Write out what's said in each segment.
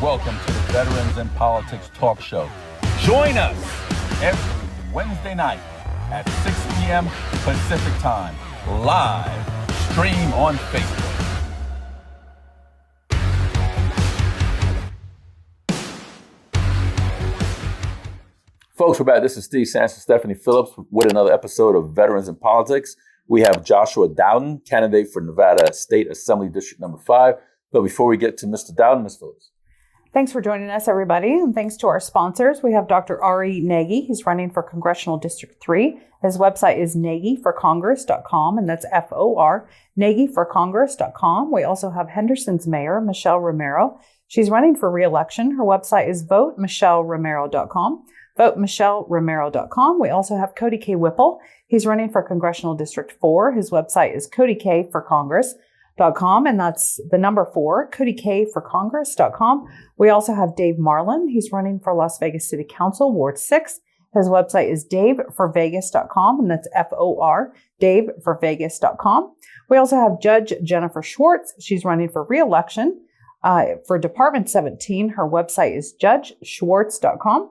Welcome to the Veterans in Politics Talk Show. Join us every Wednesday night at 6 p.m. Pacific Time, live stream on Facebook. Folks, we're back. This is Steve Sanchez, Stephanie Phillips with another episode of Veterans in Politics. We have Joshua Dowden, candidate for Nevada State Assembly District Number 5. But before we get to Mr. Dowden, Ms. Phillips. Thanks for joining us, everybody. And thanks to our sponsors. We have Dr. Ari Nagy. He's running for Congressional District 3. His website is nagyforcongress.com, and that's F-O-R, nagyforcongress.com. We also have Henderson's mayor, Michelle Romero. She's running for re-election. Her website is votemichelleromero.com. votemichelleromero.com. We also have Cody K. Whipple. He's running for Congressional District 4. His website is codykforcongress.com, and that's the number 4, codykforcongress.com. We also have Dave Marlin. He's running for Las Vegas City Council, Ward 6. His website is daveforvegas.com, and that's F-O-R, daveforvegas.com. We also have Judge Jennifer Schwartz. She's running for re-election for Department 17. Her website is judgeschwartz.com.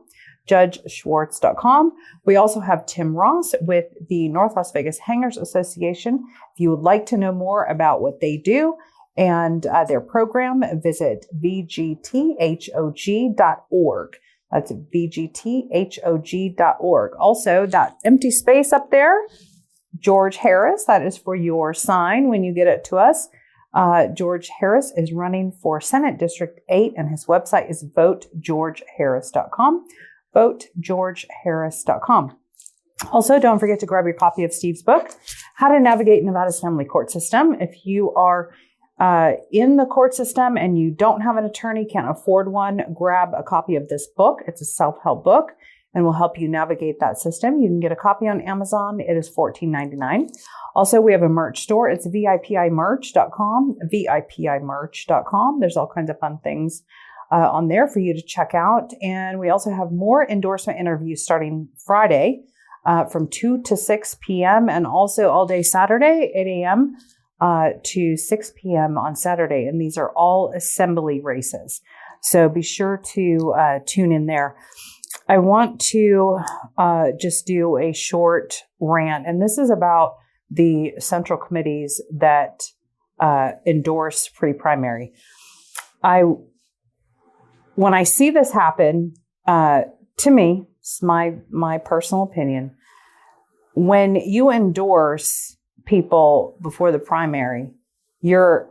judgeschwartz.com. We also have Tim Ross with the North Las Vegas Hangars Association. If you would like to know more about what they do and their program, visit vgthog.org. That's vgthog.org. Also, that empty space up there, George Harris, that is for your sign when you get it to us. George Harris is running for Senate District 8, and his website is votegeorgeharris.com. votegeorgeharris.com. Also, don't forget to grab your copy of Steve's book, How to Navigate Nevada's Family Court System. If you are in the court system and you don't have an attorney, can't afford one, grab a copy of this book. It's a self-help book and will help you navigate that system. You can get a copy on Amazon. It is $14.99. Also, we have a merch store. It's vipimerch.com, vipimerch.com. There's all kinds of fun things on there for you to check out. And we also have more endorsement interviews starting Friday from 2 to 6 p.m. and also all day Saturday, 8 a.m. To 6 p.m. on Saturday. And these are all assembly races. So be sure to tune in there. I want to just do a short rant. And this is about the central committees that endorse pre-primary. When I see this happen, to me, it's my personal opinion, when you endorse people before the primary, you're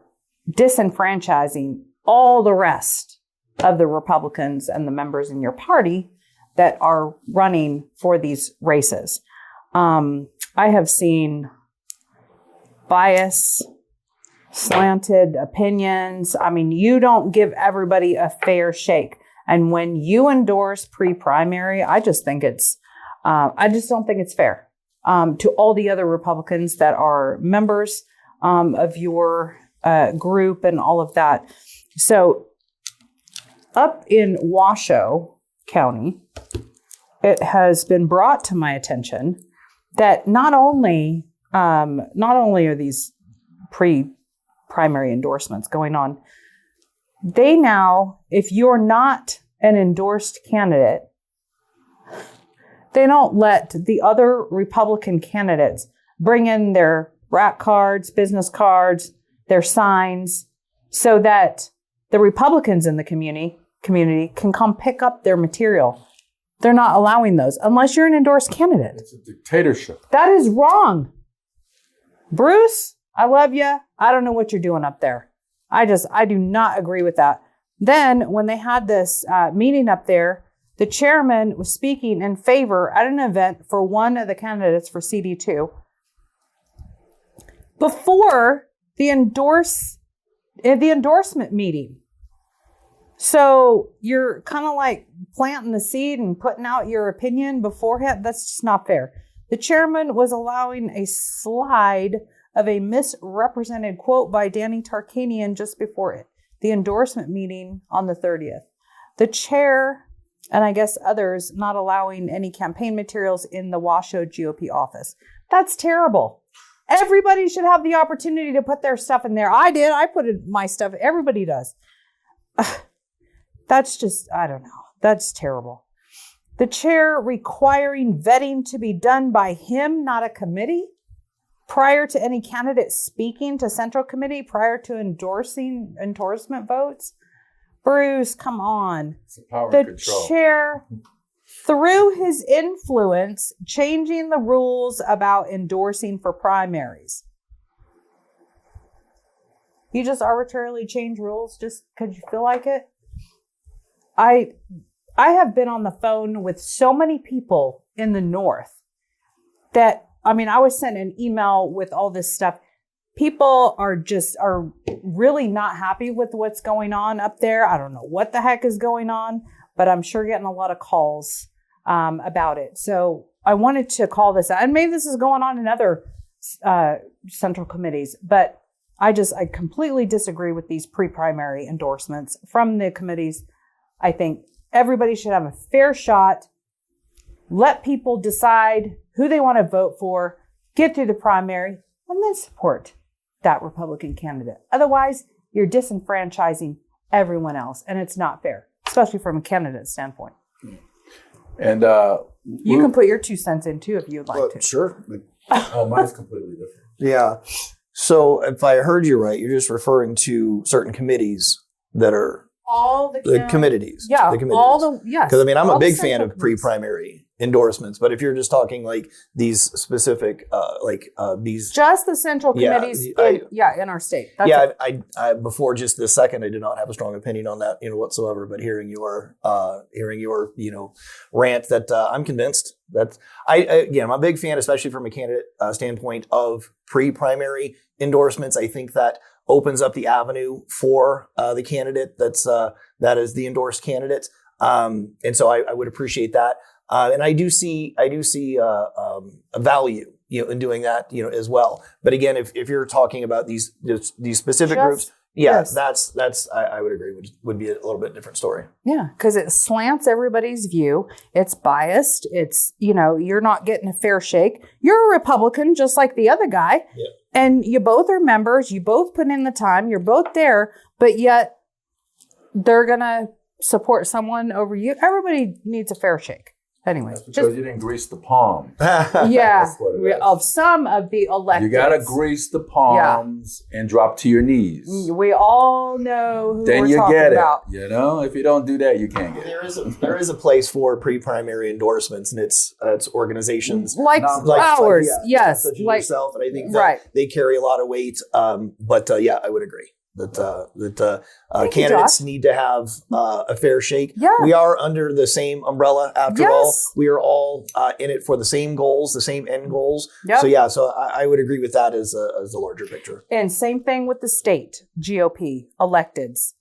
disenfranchising all the rest of the Republicans and the members in your party that are running for these races. I have seen bias, slanted opinions. I mean, you don't give everybody a fair shake. And when you endorse pre-primary, I just don't think it's fair to all the other Republicans that are members of your group and all of that. So up in Washoe County, it has been brought to my attention that not only are these pre-primary endorsements going on, they now, if you're not an endorsed candidate, they don't let the other Republican candidates bring in their rack cards, business cards, their signs, so that the Republicans in the community can come pick up their material. They're not allowing those unless you're an endorsed candidate. It's a dictatorship. That is wrong. Bruce, I love you. I don't know what you're doing up there. I do not agree with that. Then when they had this meeting up there, the chairman was speaking in favor at an event for one of the candidates for CD2 before the endorsement meeting. So you're kind of like planting the seed and putting out your opinion beforehand. That's just not fair. The chairman was allowing a slide of a misrepresented quote by Danny Tarkanian just before the endorsement meeting on the 30th. The chair, and I guess others, not allowing any campaign materials in the Washoe GOP office. That's terrible. Everybody should have the opportunity to put their stuff in there. I did. I put my stuff. Everybody does. That's just, I don't know. That's terrible. The chair requiring vetting to be done by him, not a committee, prior to any candidate speaking to Central Committee, prior to endorsement votes. Bruce, come on. It's power The control. chair, through his influence, changing the rules about endorsing for primaries. You just arbitrarily change rules just because you feel like it? I have been on the phone with so many people in the North that, I was sent an email with all this stuff. People are really not happy with what's going on up there. I don't know what the heck is going on, but I'm sure getting a lot of calls about it. So I wanted to call this out. And maybe this is going on in other central committees, but I completely disagree with these pre-primary endorsements from the committees. I think everybody should have a fair shot. Let people decide who they want to vote for, get through the primary, and then support that Republican candidate. Otherwise, you're disenfranchising everyone else, and it's not fair, especially from a candidate standpoint. And you can put your 2 cents in too if you'd like to. Sure. oh, mine's completely different. Yeah. So if I heard you right, you're just referring to certain committees that are All the committees. Yeah. The committees. All the, yes. Because I'm all a the big fan central of pre-primary endorsements, but if you're just talking like these specific, these. Just the central Yeah, committees in our state. That's it. I before just this second, I did not have a strong opinion on that, whatsoever. But hearing your rant, that I'm convinced that I'm a big fan, especially from a candidate standpoint, of pre-primary endorsements. I think that opens up the avenue for the candidate that is the endorsed candidate, and so I would appreciate that. And I do see a value, in doing that, as well. But again, if you're talking about these specific groups, yes, that's I would agree would be a little bit different story. Yeah, because it slants everybody's view. It's biased. It's, you're not getting a fair shake. You're a Republican, just like the other guy. Yeah. And you both are members. You both put in the time. You're both there. But yet they're going to support someone over you. Everybody needs a fair shake. Anyway, That's because you didn't grease the palms. Yeah, what of some of the electeds. You got to grease the palms and drop to your knees. We all know who Then we're you talking get it. about. If you don't do that, you can't get it. There is a place for pre-primary endorsements, and it's organizations like ours. Yes, such as like yourself, and I think that they carry a lot of weight. But I would agree that candidates need to have a fair shake. Yeah. We are under the same umbrella after all. We are all in it for the same goals, the same end goals. Yep. So I would agree with that as a larger picture. And same thing with the state GOP electeds,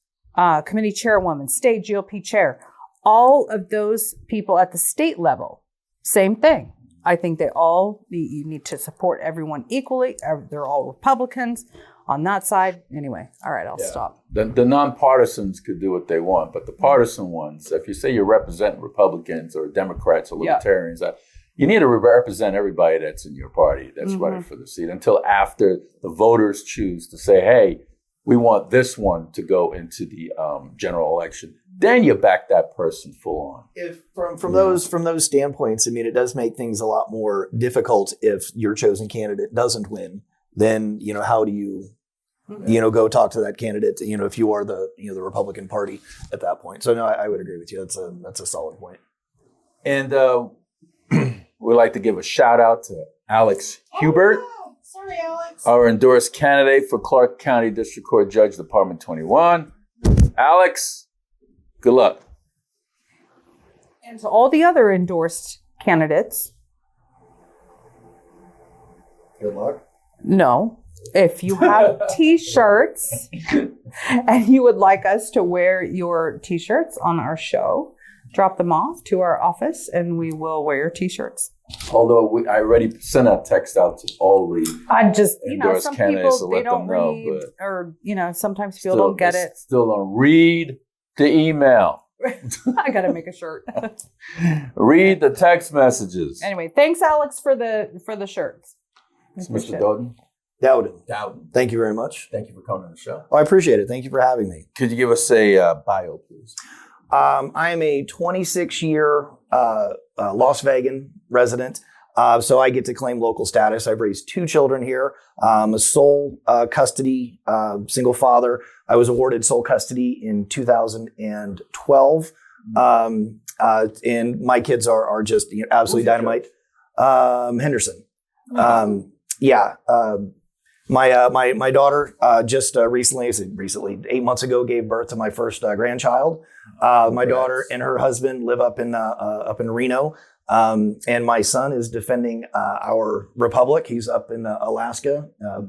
committee chairwoman, state GOP chair, all of those people at the state level, same thing. I think you need to support everyone equally. They're all Republicans. On that side, anyway. All right, I'll stop. The nonpartisans could do what they want, but the partisan ones, if you say you represent Republicans or Democrats or Libertarians, you need to represent everybody that's in your party that's running for the seat until after the voters choose to say, hey, we want this one to go into the general election. Then you back that person full on. If from those standpoints, it does make things a lot more difficult if your chosen candidate doesn't win. Then, how do you, go talk to that candidate, if you are the Republican Party at that point. So, no, I would agree with you. That's a solid point. And we'd like to give a shout out to Alex Hubert. Wow. Sorry, Alex. Our endorsed candidate for Clark County District Court Judge, Department 21. Alex, good luck. And to all the other endorsed candidates. Good luck. No. If you have T-shirts and you would like us to wear your T-shirts on our show, drop them off to our office and we will wear your T-shirts. Although I already sent a text out to all the endorsed some candidates people, to let they don't them know. read, But or, sometimes people don't get it. Still don't read the email. I got to make a shirt. Read the text messages. Anyway, thanks, Alex, for the shirts. Mr. Dowden. Dowden. Thank you very much. Thank you for coming on the show. Oh, I appreciate it. Thank you for having me. Could you give us a bio, please? I'm a 26-year Las Vegas resident. So I get to claim local status. I've raised 2 children here. A sole custody single father. I was awarded sole custody in 2012. And my kids are just absolutely dynamite. Henderson. My daughter just recently, 8 months ago, gave birth to my first grandchild. My daughter and her husband live up in Reno. And my son is defending our republic. He's up in Alaska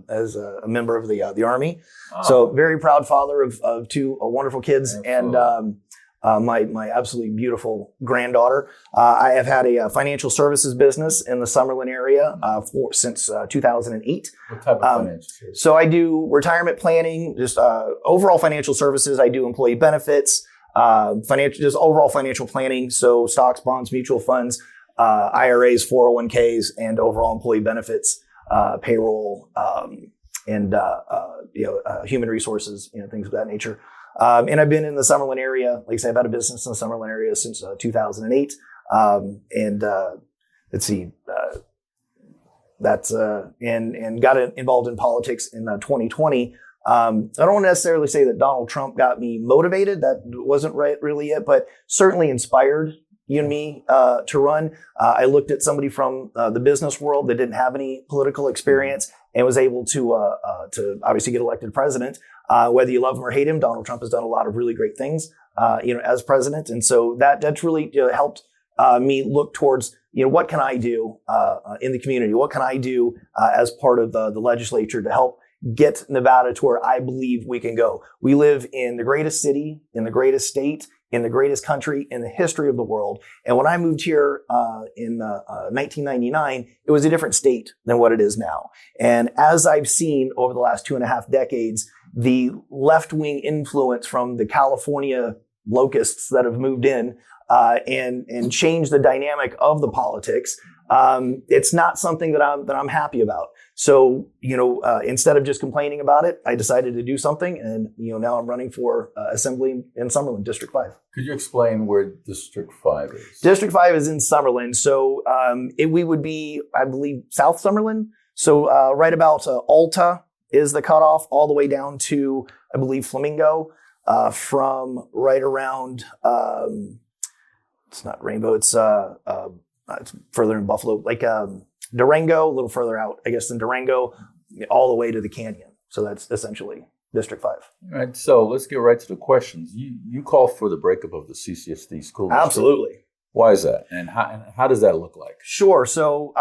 as a member of the Army. Oh. So very proud father of 2 wonderful kids. Absolutely. And my absolutely beautiful granddaughter. I have had a financial services business in the Summerlin area since 2008. What type of financial services? So I do retirement planning, just overall financial services. I do employee benefits. Just overall financial planning. So stocks, bonds, mutual funds, IRAs, 401ks, and overall employee benefits, payroll, and human resources, things of that nature. And I've been in the Summerlin area. Like I said, I've had a business in the Summerlin area since 2008. Let's see, and got involved in politics in 2020. I don't necessarily say that Donald Trump got me motivated. That wasn't really it, but certainly inspired you and me to run. I looked at somebody from the business world that didn't have any political experience and was able to obviously get elected president. Whether you love him or hate him, Donald Trump has done a lot of really great things, as president, and so that's really helped me look towards what can I do in the community? What can I do as part of the legislature to help get Nevada to where I believe we can go. We live in the greatest city, in the greatest state, in the greatest country in the history of the world. And when I moved here in 1999, it was a different state than what it is now. And as I've seen over the last 2.5 decades, the left-wing influence from the California locusts that have moved in and changed the dynamic of the politics, it's not something that I'm happy about. So, instead of just complaining about it, I decided to do something. And, now I'm running for assembly in Summerlin, District 5. Could you explain where District 5 is? District 5 is in Summerlin. So we would be, I believe, South Summerlin. So right about Alta is the cutoff, all the way down to, I believe, Flamingo, from right around, it's not Rainbow, it's further in Buffalo, like Durango, a little further out, I guess, than Durango, all the way to the canyon. So that's essentially District 5. All right, so let's get right to the questions. You call for the breakup of the CCSD school district. Absolutely. Why is that? And how does that look like? Sure. So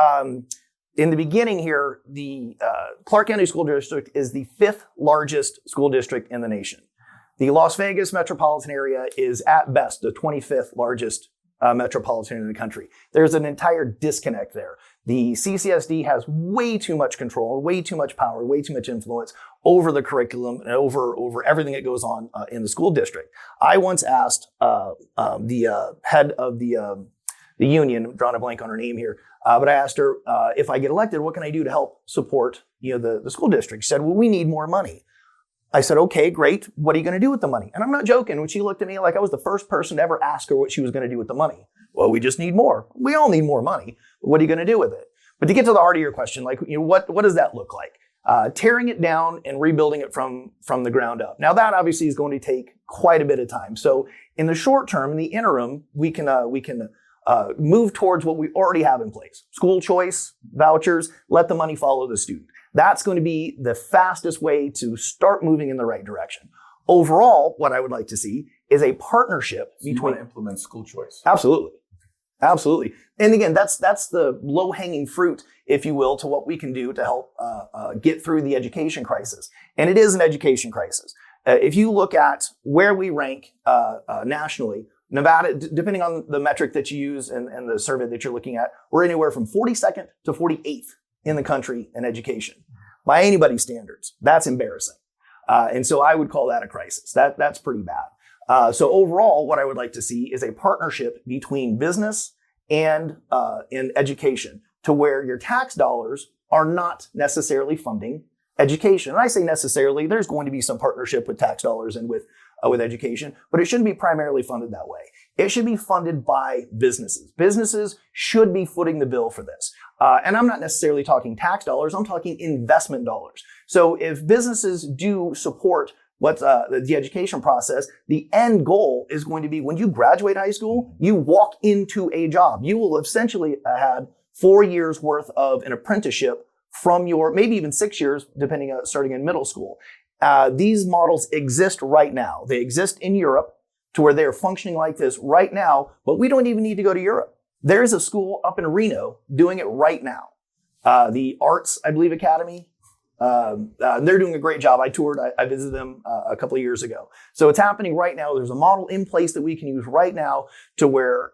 in the beginning here, the Clark County School District is the 5th largest school district in the nation. The Las Vegas metropolitan area is at best the 25th largest metropolitan in the country. There's an entire disconnect there. The CCSD has way too much control, way too much power, way too much influence over the curriculum and over everything that goes on in the school district. I once asked the head of the union, I'm drawing a blank on her name here, but I asked her if I get elected, what can I do to help support the school district? She said, well, we need more money. I said, okay, great. What are you going to do with the money? And I'm not joking. When she looked at me like I was the first person to ever ask her what she was going to do with the money. Well, we just need more. We all need more money. What are you going to do with it? But to get to the heart of your question, what does that look like? Tearing it down and rebuilding it from the ground up. Now that obviously is going to take quite a bit of time. So in the short term, in the interim, we can move towards what we already have in place. School choice, vouchers, let the money follow the student. That's going to be the fastest way to start moving in the right direction. Overall, what I would like to see is a partnership between. You want to implement school choice. Absolutely. Absolutely. And again, that's the low-hanging fruit, if you will, to what we can do to help get through the education crisis. And it is an education crisis. If you look at where we rank nationally, Nevada, depending on the metric that you use and the survey that you're looking at, we're anywhere from 42nd to 48th in the country in education. By anybody's standards, that's embarrassing. And so I would call that a crisis. That's pretty bad. So overall, what I would like to see is a partnership between business and education to where your tax dollars are not necessarily funding education. And I say necessarily, there's going to be some partnership with tax dollars and with with education, but it shouldn't be primarily funded that way. It should be funded by businesses. Businesses should be footing the bill for this. And I'm not necessarily talking tax dollars. I'm talking investment dollars. So if businesses do support what's the education process, the end goal is going to be when you graduate high school, you walk into a job. You will essentially had 4 years worth of an apprenticeship from your, maybe even 6 years, depending on starting in middle school. These models exist right now. They exist in Europe to where they're functioning like this right now, but we don't even need to go to Europe. There's a school up in Reno doing it right now. The Arts, I believe, Academy. They're doing a great job. I toured, I visited them a couple of years ago. So it's happening right now. There's a model in place that we can use right now to where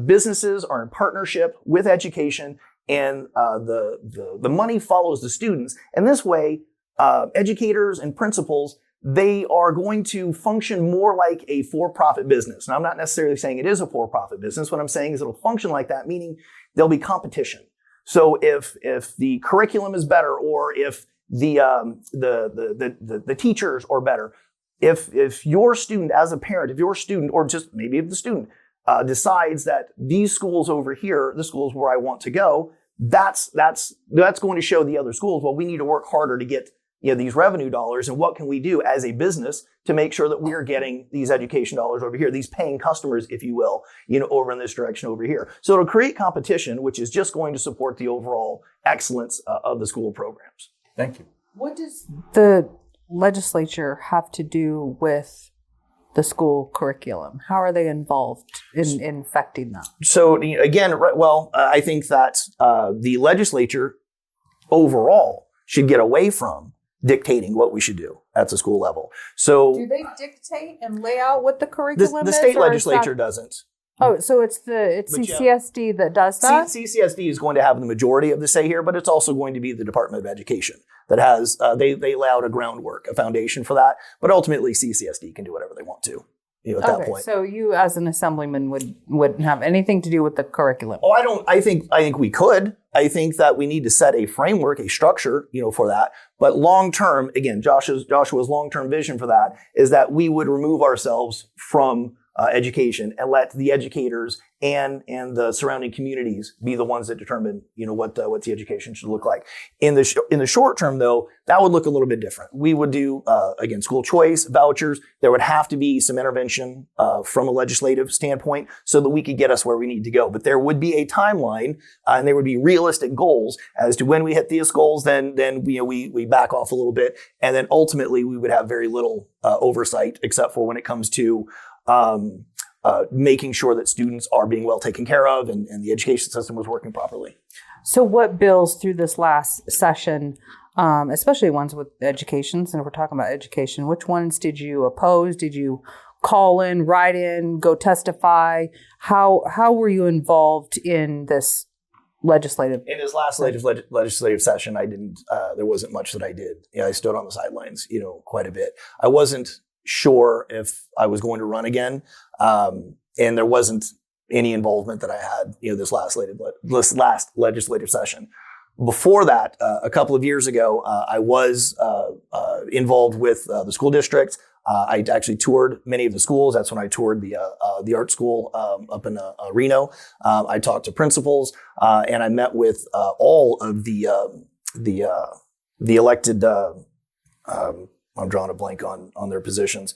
businesses are in partnership with education, and the money follows the students. And this way, educators and principals, they are going to function more like a for-profit business. And I'm not necessarily saying it is a for-profit business. What I'm saying is it'll function like that, meaning there'll be competition. So if the curriculum is better, or if the teachers are better, if your student, as a parent, if your student, or just maybe if the student decides that these schools over here, the schools where I want to go, that's going to show the other schools, well, we need to work harder to get these revenue dollars, and what can we do as a business to make sure that we're getting these education dollars over here, these paying customers, if you will, over in this direction over here. So it'll create competition, which is just going to support the overall excellence of the school programs. Thank you. What does the legislature have to do with the school curriculum? How are they involved in affecting that? So again, I think that the legislature overall should get away from dictating what we should do at the school level. So do they dictate and lay out what the curriculum the is? state legislature doesn't. Oh, so it's CCSD that does that? CCSD is going to have the majority of the say here, but it's also going to be the Department of Education that has, they lay out a groundwork, a foundation for that. But ultimately, CCSD can do whatever they want to. At that point. So you, as an assemblyman, wouldn't have anything to do with the curriculum. Oh, I think we could. I think that we need to set a framework, a structure, for that. But long term, again, Joshua's long-term vision for that is that we would remove ourselves from education and let the educators and the surrounding communities be the ones that determine, what the education should look like. In the short term, though, that would look a little bit different. We would do, again, school choice, vouchers. There would have to be some intervention from a legislative standpoint so that we could get us where we need to go. But there would be a timeline and there would be realistic goals as to when we hit these goals, then we back off a little bit. And then ultimately we would have very little oversight except for when it comes to making sure that students are being well taken care of and the education system was working properly. So what bills through this last session, especially ones with education, since we're talking about education, which ones did you oppose? Did you call in, write in, go testify? How were you involved in this legislative? In his last legislative session, I didn't, there wasn't much that I did. I stood on the sidelines, quite a bit. I wasn't sure if I was going to run again. And there wasn't any involvement that I had, this last legislative session. Before that, a couple of years ago, I was involved with the school district. I actually toured many of the schools. That's when I toured the art school up in Reno. I talked to principals, and I met with all of the elected. I'm drawing a blank on their positions.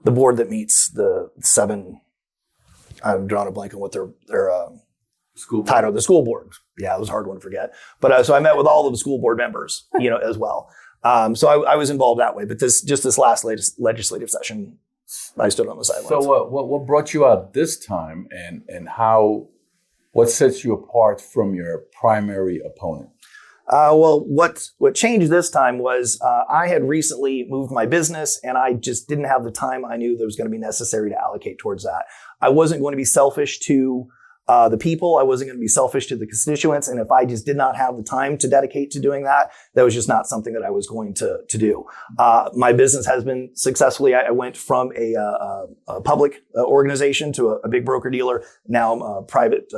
The board that meets the 7. I'm drawing a blank on what their school title. The school board. Yeah, it was a hard one to forget. But so I met with all of the school board members, as well. So I was involved that way. But this last legislative session, I stood on the sidelines. So what brought you out this time, and what sets you apart from your primary opponent? Well, what changed this time was I had recently moved my business, and I just didn't have the time I knew that was going to be necessary to allocate towards that. I wasn't going to be selfish to the people. I wasn't going to be selfish to the constituents. And if I just did not have the time to dedicate to doing that, that was just not something that I was going to do. My business has been successfully. I went from a public organization to a big broker dealer. Now I'm a private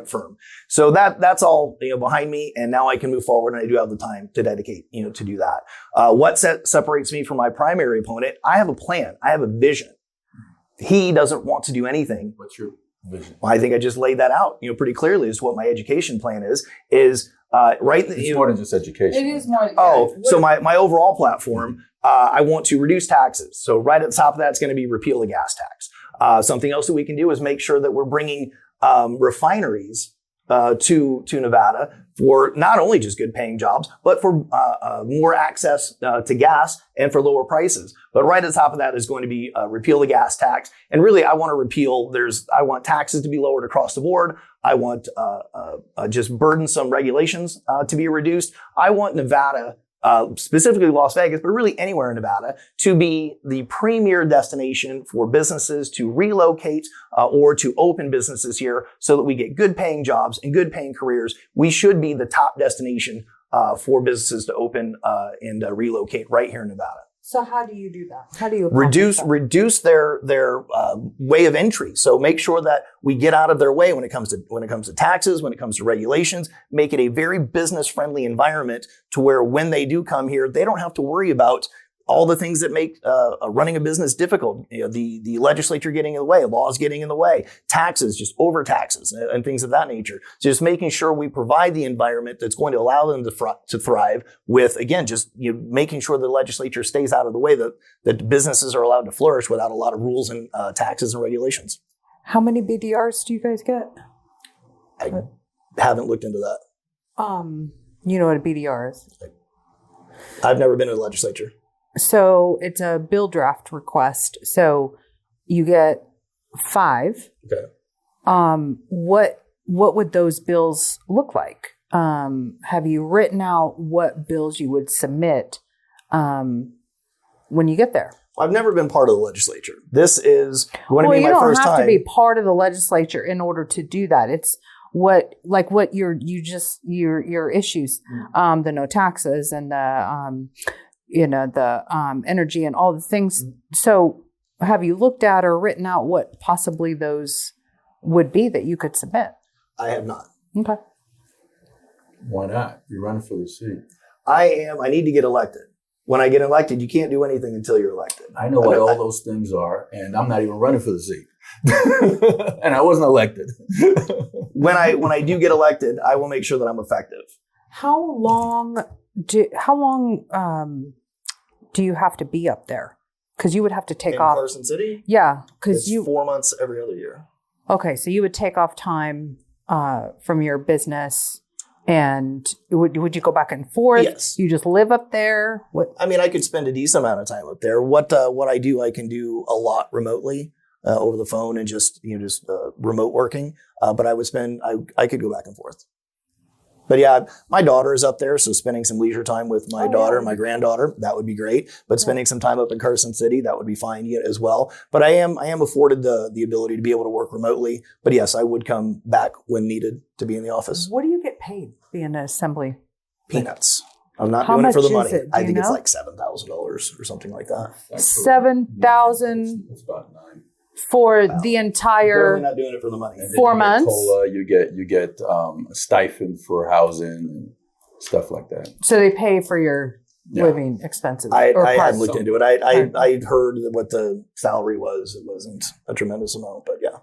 firm. So that's all behind me. And now I can move forward, and I do have the time to dedicate to do that. What separates me from my primary opponent? I have a plan. I have a vision. He doesn't want to do anything. What's your vision? Well, I think I just laid that out, pretty clearly as to what my education plan is right. It's more than just education. It is more. So my overall platform, I want to reduce taxes. So right at the top of that, it's going to be repeal the gas tax. Something else that we can do is make sure that we're bringing refineries to Nevada for not only just good paying jobs, but for more access to gas and for lower prices. But right at the top of that is going to be repeal the gas tax. And really, I want to I want taxes to be lowered across the board. I want just burdensome regulations to be reduced. I want Nevada, specifically Las Vegas, but really anywhere in Nevada, to be the premier destination for businesses to relocate or to open businesses here so that we get good paying jobs and good paying careers. We should be the top destination for businesses to open and relocate right here in Nevada. So how do you do that? How do you reduce their way of entry? So make sure that we get out of their way when it comes to taxes, when it comes to regulations. Make it a very business friendly environment to where when they do come here, they don't have to worry about all the things that make running a business difficult. The legislature getting in the way, laws getting in the way, taxes, just over taxes and things of that nature. So just making sure we provide the environment that's going to allow them to thrive with, again, just making sure the legislature stays out of the way, that businesses are allowed to flourish without a lot of rules and taxes and regulations. How many BDRs do you guys get? I haven't looked into that. You know what a BDR is? I've never been in the legislature. So it's a bill draft request. So you get 5. Okay. What would those bills look like? Have you written out what bills you would submit when you get there? I've never been part of the legislature. This is going to be my first time. Well, you don't have to be part of the legislature in order to do that. It's what your issues, the no taxes and the the energy and all the things. So have you looked at or written out what possibly those would be that you could submit? I have not. Okay. Why not? You're running for the seat. I am. I need to get elected. When I get elected, you can't do anything until you're elected. I know what all those things are, and I'm not even running for the seat. And I wasn't elected. When I do get elected, I will make sure that I'm effective. How long do you have to be up there? Because you would have to take off. In Carson City? Yeah, because 4 months every other year. Okay, so you would take off time from your business, and would you go back and forth? Yes. You just live up there? What? I mean, I could spend a decent amount of time up there. What I do, I can do a lot remotely over the phone and just remote working. But I could go back and forth. But yeah, my daughter is up there, so spending some leisure time with my daughter and my granddaughter, that would be great. But spending some time up in Carson City, that would be fine as well. But I am afforded the ability to be able to work remotely. But yes, I would come back when needed to be in the office. What do you get paid being an assembly? Peanuts. I'm not doing it for the money. I think it's like $7,000 or something like that. $7,000. It's about 9. For the entire Definitely not doing it for the money. 4 months. COLA, you get a stipend for housing and stuff like that. So they pay for your living expenses. I hadn't looked into it. I'd heard that what the salary was. It wasn't a tremendous amount, but yeah.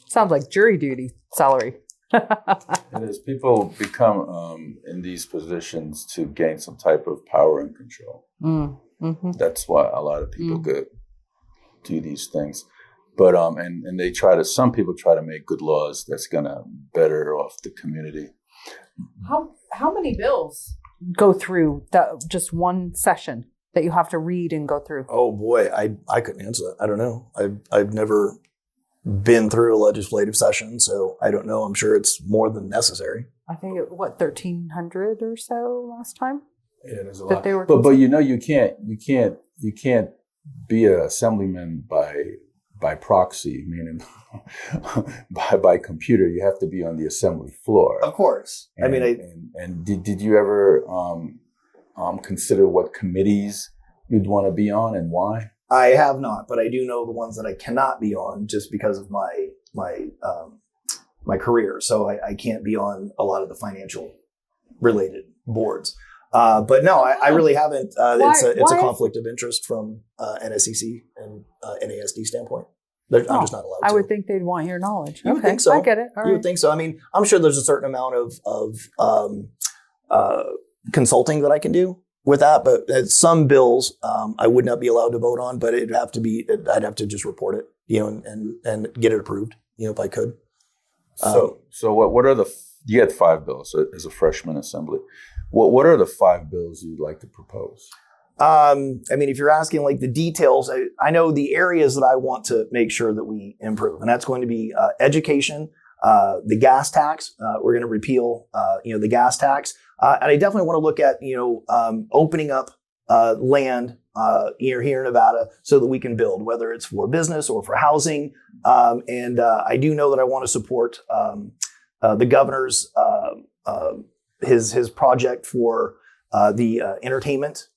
Sounds like jury duty salary. It is. People become in these positions to gain some type of power and control. Mm-hmm. That's why a lot of people do these things. But and they some people try to make good laws that's gonna better off the community. How many bills go through just one session that you have to read and go through? Oh boy, I couldn't answer that. I don't know. I've never been through a legislative session, so I don't know. I'm sure it's more than necessary. I think 1,300 or so last time. Yeah, there's a lot. But you can't be an assemblyman by by proxy, meaning by computer. You have to be on the assembly floor. Of course. And did you ever consider what committees you'd want to be on and why? I have not, but I do know the ones that I cannot be on just because of my career. So I can't be on a lot of the financial related boards. But no, I really haven't. It's a conflict of interest from NSCC and NASD standpoint. I'm just not allowed to. I would think they'd want your knowledge. You would think so. I get it. You would think so. I mean, I'm sure there's a certain amount of consulting that I can do with that, but some bills I would not be allowed to vote on, but I'd have to just report it, and get it approved, if I could. So what are you had 5 bills as a freshman assembly. What are the 5 bills you'd like to propose? If you're asking like the details, I know the areas that I want to make sure that we improve, and that's going to be education, the gas tax. We're going to repeal, the gas tax. And I definitely want to look at, opening up land here in Nevada so that we can build, whether it's for business or for housing. And I do know that I want to support the governor's his project for the entertainment.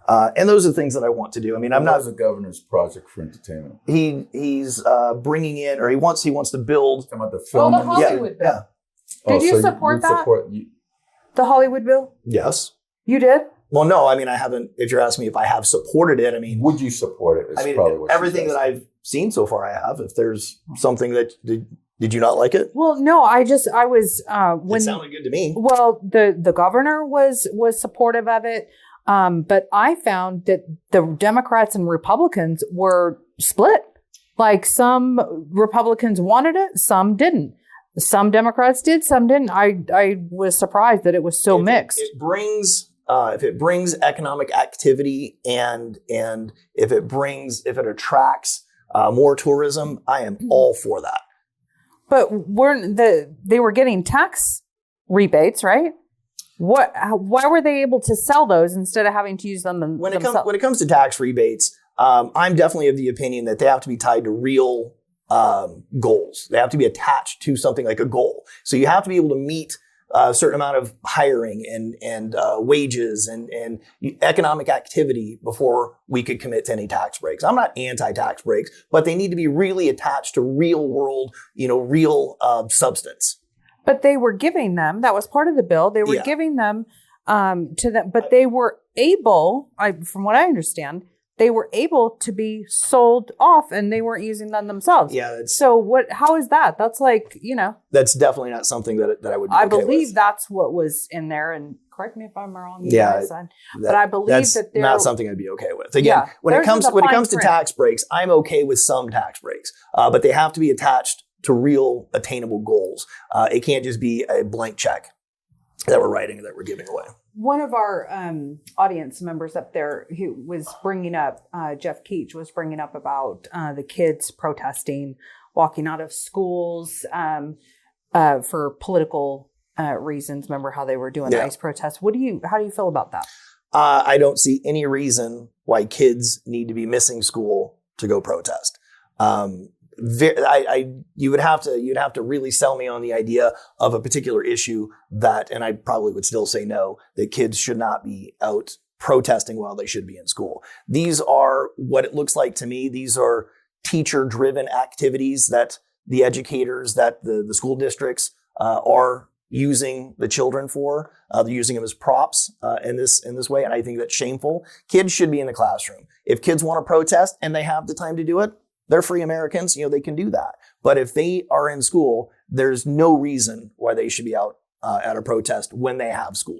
And those are the things that I want to do. I mean, I'm not the governor's project for entertainment. He's bringing in, or he wants to build. Talking about the film. The Hollywood bill. Yeah. Did you support that? The Hollywood bill? Yes. You did? Well, no, I haven't. If you're asking me if I have supported it, would you support it? Probably what everything that I've seen so far, I have. If there's something that did you not like it? Well, no, I was when it sounded good to me. Well, the governor was supportive of it, but I found that the Democrats and Republicans were split. Like some Republicans wanted it, some didn't. Some Democrats did, some didn't. I was surprised that it was so mixed. It brings if it brings economic activity and if it attracts more tourism, I am all for that. But they were getting tax rebates, right? Why were they able to sell those instead of having to use them themselves? When it comes to tax rebates, I'm definitely of the opinion that they have to be tied to real goals. They have to be attached to something like a goal. So you have to be able to meet a certain amount of hiring and wages and economic activity before we could commit to any tax breaks. I'm not anti-tax breaks, but they need to be really attached to real world, real substance. But they were giving them, that was part of the bill, they were giving them to them, but they were able, from what I understand, they were able to be sold off and they weren't using them themselves. Yeah. So how is that? That's like, That's definitely not something that I would be I okay believe with. that's what was in there, and correct me if I'm wrong. But I believe that's that not something I'd be okay with. Again, when it comes to tax breaks, I'm okay with some tax breaks, but they have to be attached to real attainable goals. It can't just be a blank check that we're writing, that we're giving away. One of our audience members up there who was bringing up, Jeff Keach was bringing up about the kids protesting, walking out of schools for political reasons. Remember how they were doing the ICE protests? How do you feel about that? I don't see any reason why kids need to be missing school to go protest. You'd have to really sell me on the idea of a particular issue that, and I probably would still say no, that kids should not be out protesting while they should be in school. These are what it looks like to me. These are teacher-driven activities that the educators, that the school districts are using the children for. They're using them as props in this way, and I think that's shameful. Kids should be in the classroom. If kids want to protest and they have the time to do it, they're free Americans, they can do that. But if they are in school, there's no reason why they should be out at a protest when they have school.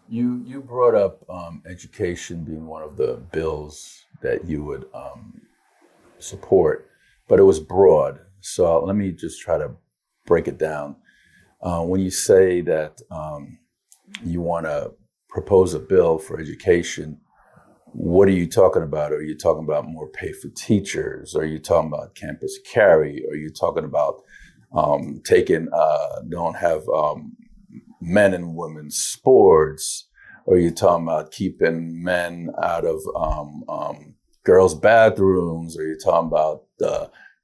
You brought up education being one of the bills that you would support, but it was broad. So let me just try to break it down. When you say that you want to propose a bill for education, what are you talking about? Are you talking about more pay for teachers? Are you talking about campus carry? Are you talking about don't have men and women's sports? Or are you talking about keeping men out of girls' bathrooms? Are you talking about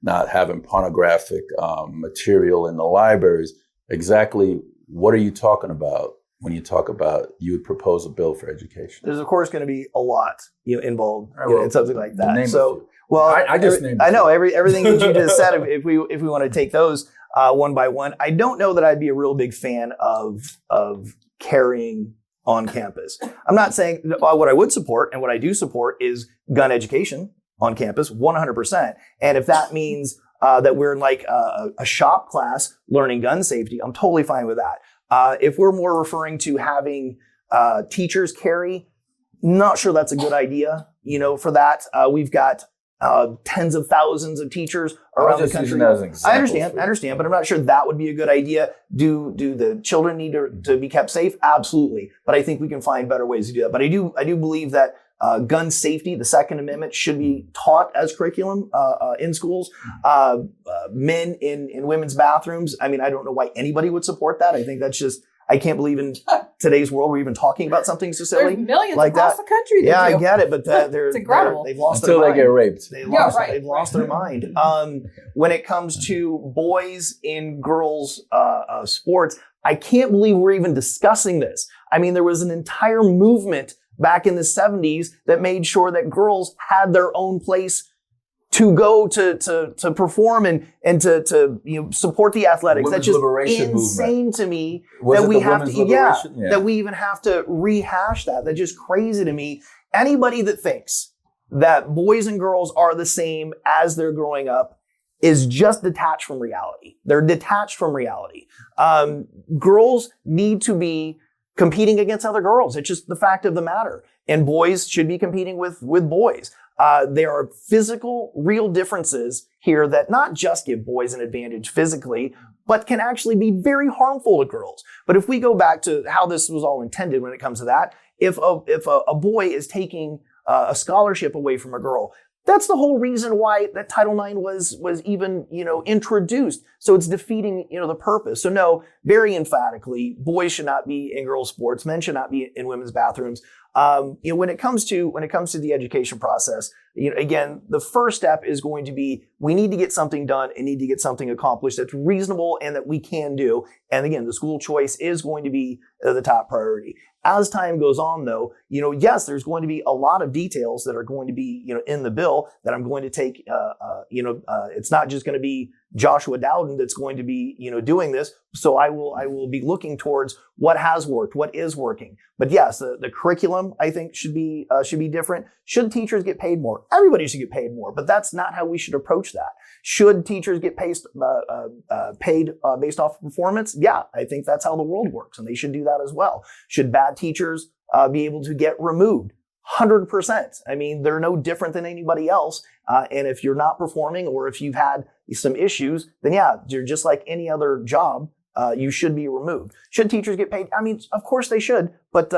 not having pornographic material in the libraries? Exactly what are you talking about when you talk about you would propose a bill for education? There's of course going to be a lot involved Well, in something like that. name a So, few. well, I just named. I know everything that you just said. If we want to take those one by one, I don't know that I'd be a real big fan of carrying on campus. I'm not saying what I would support and what I do support is gun education on campus, 100%. And if that means that we're in like a shop class learning gun safety, I'm totally fine with that. If we're more referring to having teachers carry, not sure that's a good idea. For that, we've got tens of thousands of teachers around the country. I understand, but I'm not sure that would be a good idea. Do the children need to be kept safe? Absolutely, but I think we can find better ways to do that. But I do believe that gun safety, the Second Amendment, should be taught as curriculum in schools. Men in women's bathrooms. I mean, I don't know why anybody would support that. I think that's just. I can't believe in today's world we're even talking about something so silly. There's millions like across that. the country. Yeah, I get it, but it's incredible. They've lost until their they mind. get raped. They've lost their mind. When it comes to boys in girls' sports, I can't believe we're even discussing this. I mean, there was an entire movement back in the 70s that made sure that girls had their own place to go to perform and to support the athletics. That's just insane to me that we have to that we even have to rehash that. That's just crazy to me. Anybody that thinks that boys and girls are the same as they're growing up is just detached from reality. They're detached from reality. Girls need to be competing against other girls. It's just the fact of the matter. And boys should be competing with boys. There are physical, real differences here that not just give boys an advantage physically, but can actually be very harmful to girls. But if we go back to how this was all intended when it comes to that, if a boy is taking a scholarship away from a girl, that's the whole reason why that Title IX was even, introduced. So it's defeating, the purpose. So no, very emphatically, boys should not be in girls' sports. Men should not be in women's bathrooms. When it comes to the education process, again, the first step is going to be, we need to get something done and need to get something accomplished that's reasonable and that we can do. And again, the school choice is going to be the top priority. As time goes on, though, yes, there's going to be a lot of details that are going to be, in the bill that I'm going to take. It's not just going to be Joshua Dowden that's going to be, doing this. So I will be looking towards what has worked, what is working. But yes, the curriculum, I think, should be different. Should teachers get paid more? Everybody should get paid more, but that's not how we should approach that. Should teachers get paid based off of performance? Yeah, I think that's how the world works, and they should do that as well. Should bad teachers be able to get removed? 100%. I mean, they're no different than anybody else. And if you're not performing or if you've had some issues, then yeah, you're just like any other job. You should be removed. Should teachers get paid? I mean, of course they should, but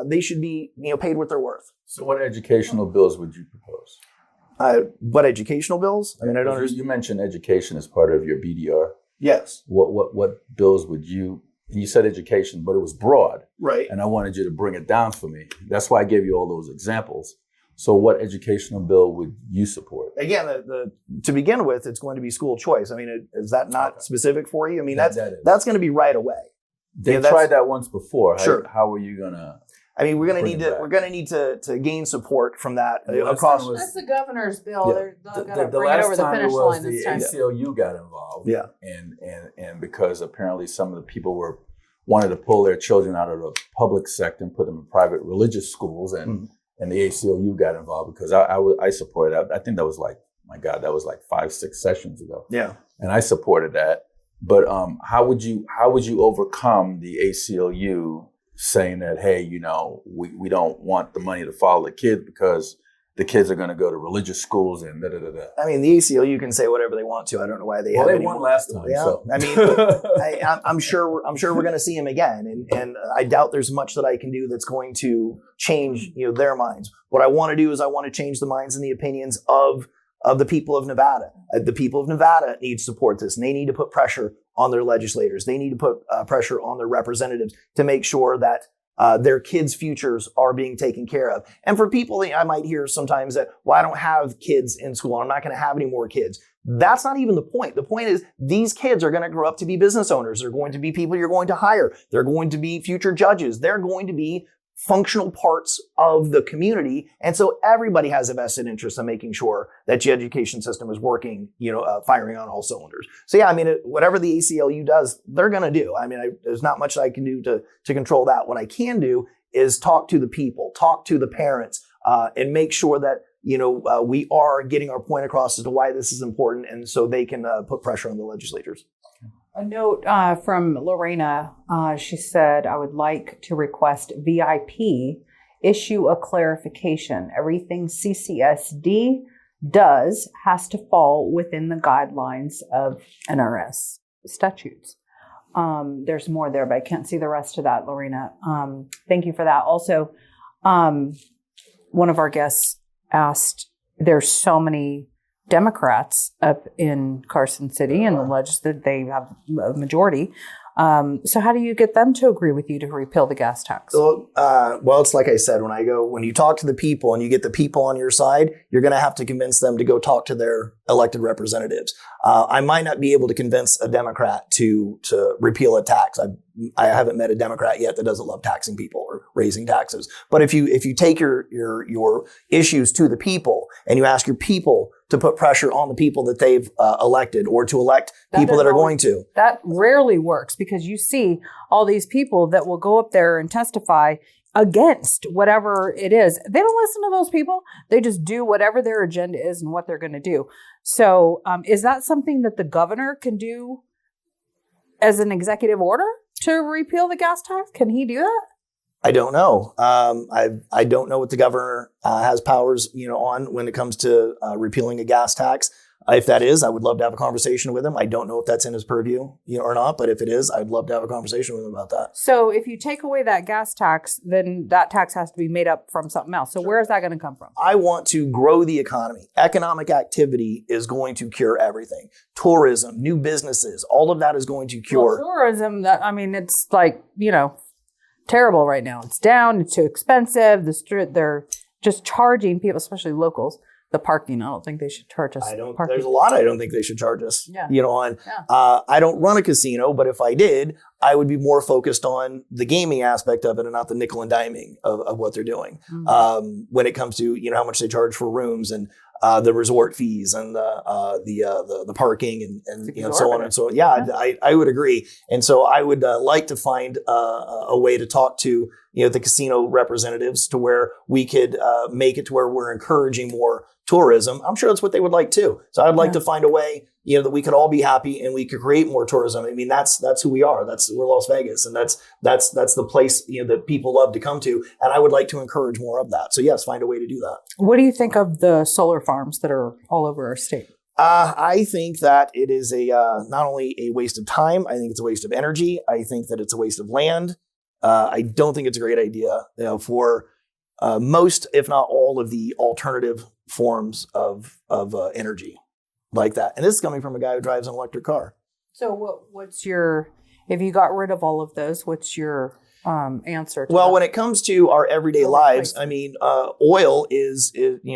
they should be paid what they're worth. So what educational bills would you propose? What educational bills? I mean, I don't understand. You mentioned education as part of your BDR. Yes. What bills would you? And you said education, but it was broad. Right. And I wanted you to bring it down for me. That's why I gave you all those examples. So what educational bill would you support? Again, to begin with, it's going to be school choice. I mean, is that not specific for you? I mean, that's going to be right away. They tried that once before. Sure. How are you gonna? I mean, we're going to need to gain support from that across. That's the governor's bill. Yeah. They're going to bring it over the finish line this time. The ACLU got involved. Yeah. And because apparently some of the people wanted to pull their children out of the public sector and put them in private religious schools, and the ACLU got involved because I supported that. I think that was like, my God, that was like 5-6 sessions ago. Yeah. And I supported that. But how would you overcome the ACLU saying that, hey, we don't want the money to follow the kids because the kids are going to go to religious schools and da da da da. I mean, the ACLU can say whatever they want to. I don't know why they have. They won last time. Yeah. So. I mean, I'm sure we're going to see them again, and I doubt there's much that I can do that's going to change their minds. What I want to do is I want to change the minds and the opinions of the people of Nevada. The people of Nevada need to support this, and they need to put pressure on their legislators. They need to put pressure on their representatives to make sure that their kids' futures are being taken care of. And for people, I might hear sometimes that, well, I don't have kids in school. I'm not going to have any more kids. That's not even the point. The point is these kids are going to grow up to be business owners. They're going to be people you're going to hire. They're going to be future judges. They're going to be functional parts of the community. And so everybody has a vested interest in making sure that the education system is working, firing on all cylinders. So yeah, I mean, whatever the ACLU does, they're going to do. I mean, there's not much I can do to control that. What I can do is talk to the people, talk to the parents, and make sure that, we are getting our point across as to why this is important. And so they can put pressure on the legislators. A note from Lorena. She said, I would like to request VIP issue a clarification. Everything CCSD does has to fall within the guidelines of NRS statutes. There's more there, but I can't see the rest of that, Lorena. Thank you for that. Also, one of our guests asked, there's so many Democrats up in Carson City and the legislature, they have a majority. So how do you get them to agree with you to repeal the gas tax? Well, it's like I said, when you talk to the people and you get the people on your side, you're going to have to convince them to go talk to their elected representatives. I might not be able to convince a Democrat to repeal a tax. I haven't met a Democrat yet that doesn't love taxing people or raising taxes. But if you take your issues to the people and you ask your people to put pressure on the people that they've elected or to elect people that are going to. That rarely works because you see all these people that will go up there and testify against whatever it is. They don't listen to those people. They just do whatever their agenda is and what they're going to do. So is that something that the governor can do as an executive order to repeal the gas tax? Can he do that? I don't know. I don't know what the governor has powers, on when it comes to repealing a gas tax. If that is, I would love to have a conversation with him. I don't know if that's in his purview, or not. But if it is, I'd love to have a conversation with him about that. So if you take away that gas tax, then that tax has to be made up from something else. So where is that going to come from? I want to grow the economy. Economic activity is going to cure everything. Tourism, new businesses, all of that is going to cure. Well, tourism, it's like, terrible right now. It's down. It's too expensive. They're just charging people, especially locals, the parking. I don't think they should charge us. Parking. There's a lot I don't think they should charge us. Yeah. On. Yeah. I don't run a casino, but if I did, I would be more focused on the gaming aspect of it and not the nickel and diming of what they're doing. Mm-hmm. When it comes to how much they charge for rooms and the resort fees and the parking and so on and so on. Yeah, I would agree. And so I would like to find a way to talk to the casino representatives to where we could make it to where we're encouraging more tourism. I'm sure that's what they would like too. So I'd like to find a way that we could all be happy and we could create more tourism. I mean, that's who we are. We're Las Vegas, and that's the place that people love to come to. And I would like to encourage more of that. So yes, find a way to do that. What do you think of the solar farms that are all over our state? I think that it is not only a waste of time. I think it's a waste of energy. I think that it's a waste of land. I don't think it's a great idea for most, if not all, of the alternative forms of energy like that. And this is coming from a guy who drives an electric car. So what's your, if you got rid of all of those, what's your answer to Well, that? when it comes to our everyday lives, I mean, oil is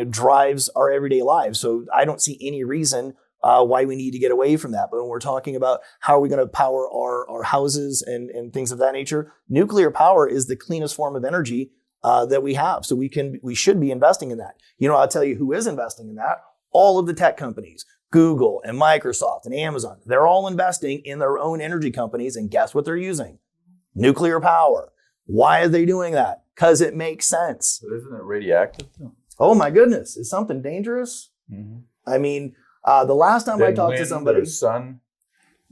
drives our everyday lives. So I don't see any reason why we need to get away from that. But when we're talking about how are we going to power our houses and things of that nature, nuclear power is the cleanest form of energy that we have. So we should be investing in that. I'll tell you who is investing in that. All of the tech companies, Google and Microsoft and Amazon, they're all investing in their own energy companies. And guess what they're using? Nuclear power. Why are they doing that? Because it makes sense. But isn't it radioactive? Oh my goodness. Is something dangerous? Mm-hmm. I mean, the last time I talked to somebody, sun.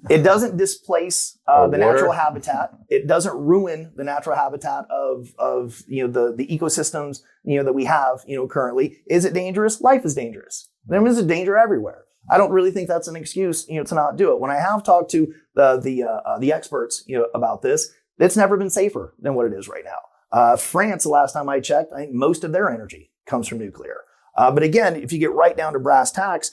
It doesn't displace the natural habitat. It doesn't ruin the natural habitat of the ecosystems that we have currently. Is it dangerous? Life is dangerous. There is a danger everywhere. I don't really think that's an excuse to not do it. When I have talked to the experts about this, it's never been safer than what it is right now. France, the last time I checked, I think most of their energy comes from nuclear. But again, if you get right down to brass tacks,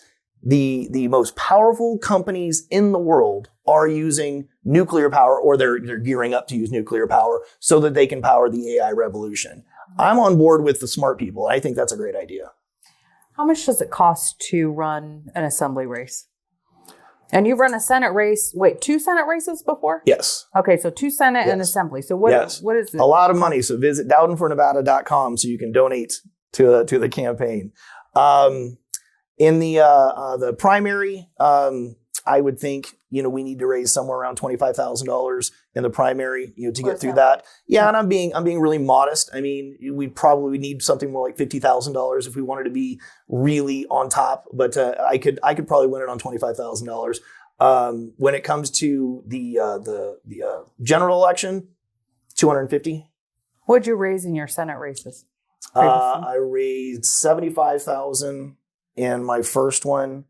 the most powerful companies in the world are using nuclear power, or they're gearing up to use nuclear power so that they can power the AI revolution. I'm on board with the smart people. I think that's a great idea. How much does it cost to run an assembly race? And you've run a Senate race. Wait, 2 Senate races before? Yes. Okay, so 2 Senate and assembly. So what is it? A lot of money. So visit dowdenfornevada.com so you can donate to the campaign. In the primary, I would think, we need to raise somewhere around $25,000 in the primary, to get through that. Yeah, and I'm being really modest. I mean, we probably need something more like $50,000 if we wanted to be really on top. But I could probably win it on $25,000. When it comes to the general election, $250,000. What'd you raise in your Senate races? I raised $75,000 in my first one.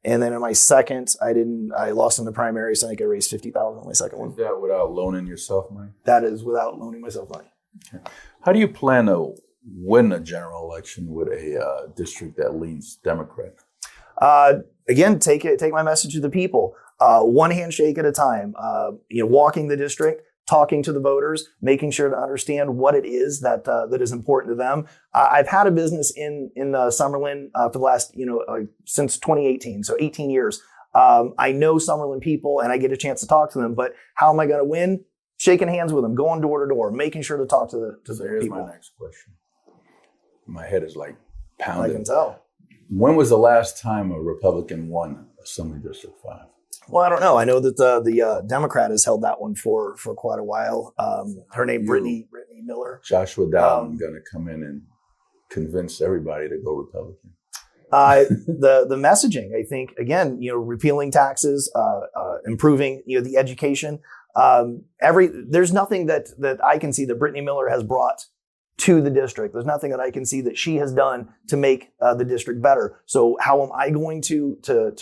And then in my second, I lost in the primary, so I think I raised $50,000 in my second one. Is that without loaning yourself money? That is without loaning myself money. Okay. How do you plan to win a general election with a district that leans Democrat? Again, take my message to the people. One handshake at a time. Walking the district, talking to the voters, making sure to understand what it is that is important to them. I've had a business in Summerlin for the last, since 2018, so 18 years. I know Summerlin people and I get a chance to talk to them, but how am I going to win? Shaking hands with them, going door to door, making sure to talk to the here's people. My next question. My head is like pounding. I can tell. When was the last time a Republican won Assembly District 5? Well, I don't know. I know that the Democrat has held that one for quite a while. Her name, Brittany Miller. Joshua Dowden going to come in and convince everybody to go Republican. The messaging, I think, again, repealing taxes, improving, the education. There's nothing that I can see that Brittany Miller has brought to the district. There's nothing that I can see that she has done to make the district better. So how am I going to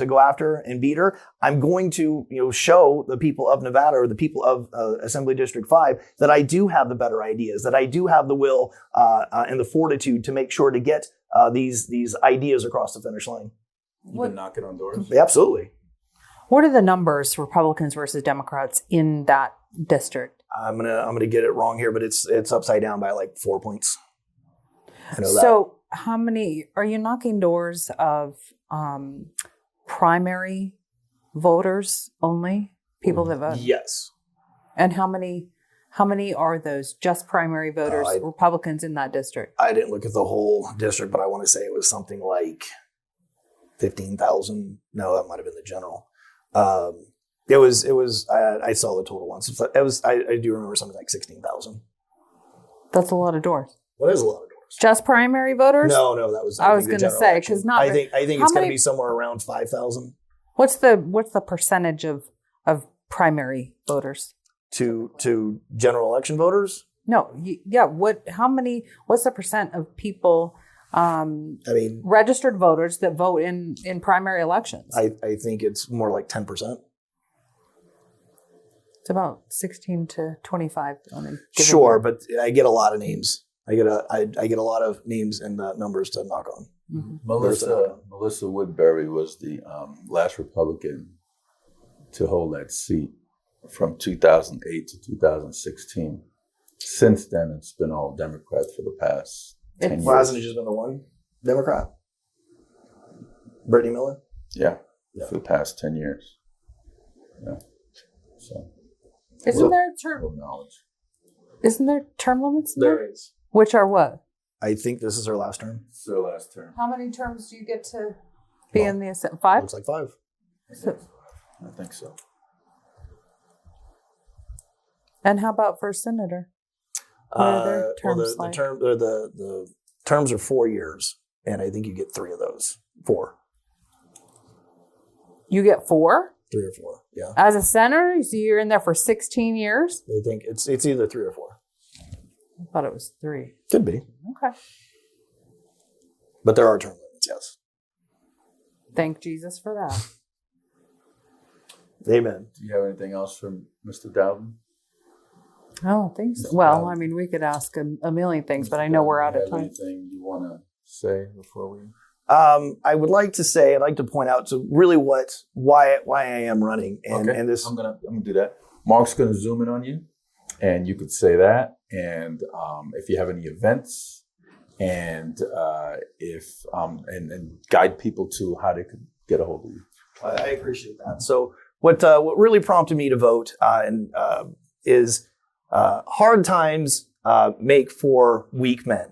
go after and beat her? I'm going to show the people of Nevada, or the people of Assembly District 5, that I do have the better ideas, that I do have the will and the fortitude to make sure to get these ideas across the finish line. You've been knocking on doors? Yeah, absolutely. What are the numbers, Republicans versus Democrats, in that district? I'm gonna get it wrong here, but it's upside down by like 4 points. I know so how many are you knocking doors of primary voters only? People that vote? Yes. And how many are those just primary voters, Republicans in that district? I didn't look at the whole district, but I want to say it was something like 15,000. No, that might have been the general. It was. I saw the total once. I do remember something like 16,000. That's a lot of doors. What is a lot of doors? Just primary voters? No, that was. I was going to say, because not. I think it's going to be somewhere around 5,000. What's the percentage of primary voters to general election voters? No, yeah. What's the percent of people? Registered voters that vote in primary elections? I think it's more like 10%. It's about 16 to 25. Sure, but I get a lot of names. I get a lot of names and numbers to knock on. Mm-hmm. Melissa Woodbury was the last Republican to hold that seat from 2008 to 2016. Since then, it's been all Democrats for the past 10 years. Well, hasn't it just been the one Democrat? Brittany Miller? Yeah, for the past 10 years. Yeah. So. Isn't there term limits? There is. Which are what? I think this is her last term. It's her last term. How many terms do you get to be in the Assembly? 5? Looks like 5. I think so. And how about for senator? What are their terms like? The terms are 4 years, and I think you get 3 of those. 4. You get 4? 3 or 4, yeah. As a senator, so you're in there for 16 years? They think it's either 3 or 4. I thought it was 3. Could be. Okay. But there are term limits, yes. Thank Jesus for that. Amen. Do you have anything else from Mr. Dowden? I don't think so. Well, we could ask a million things, but I know we're out of time. Anything you want to say before we? I would like to say, I'd like to point out to really why I am running. And this. I'm gonna do that. Mark's gonna zoom in on you, and you could say that. And if you have any events, and and guide people to how they could get a hold of you. I appreciate that. So what really prompted me to vote is hard times make for weak men.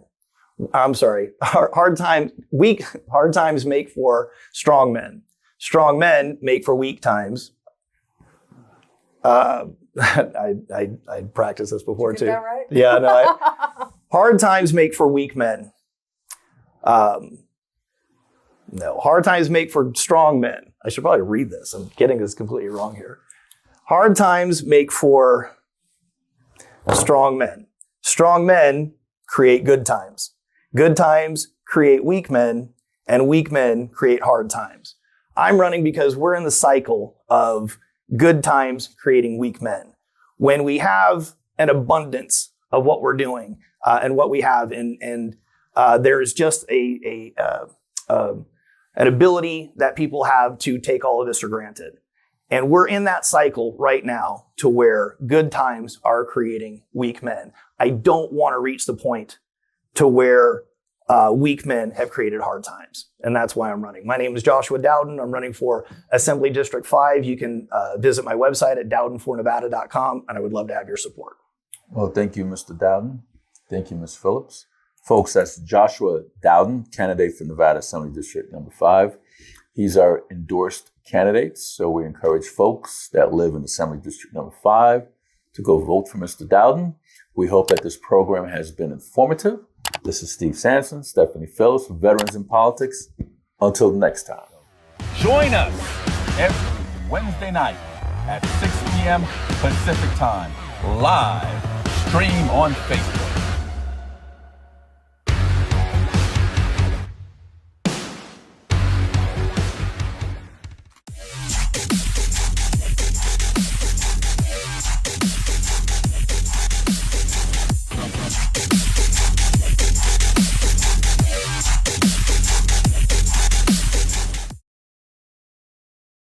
I'm sorry. Hard times make for strong men. Strong men make for weak times. I practiced this before too. That right? Yeah, no. Hard times make for weak men. No, hard times make for strong men. I should probably read this. I'm getting this completely wrong here. Hard times make for strong men. Strong men create good times. Good times create weak men, and weak men create hard times. I'm running because we're in the cycle of good times creating weak men. When we have an abundance of what we're doing and what we have, and there is just an ability that people have to take all of this for granted. And we're in that cycle right now to where good times are creating weak men. I don't want to reach the point to where weak men have created hard times. And that's why I'm running. My name is Joshua Dowden. I'm running for Assembly District 5. You can visit my website at dowdenfornevada.com, and I would love to have your support. Well, thank you, Mr. Dowden. Thank you, Ms. Phillips. Folks, that's Joshua Dowden, candidate for Nevada Assembly District number 5. He's our endorsed candidate, so we encourage folks that live in Assembly District number 5 to go vote for Mr. Dowden. We hope that this program has been informative. This is Steve Sampson, Stephanie Phillips from Veterans in Politics. Until next time. Join us every Wednesday night at 6 p.m. Pacific Time, live stream on Facebook.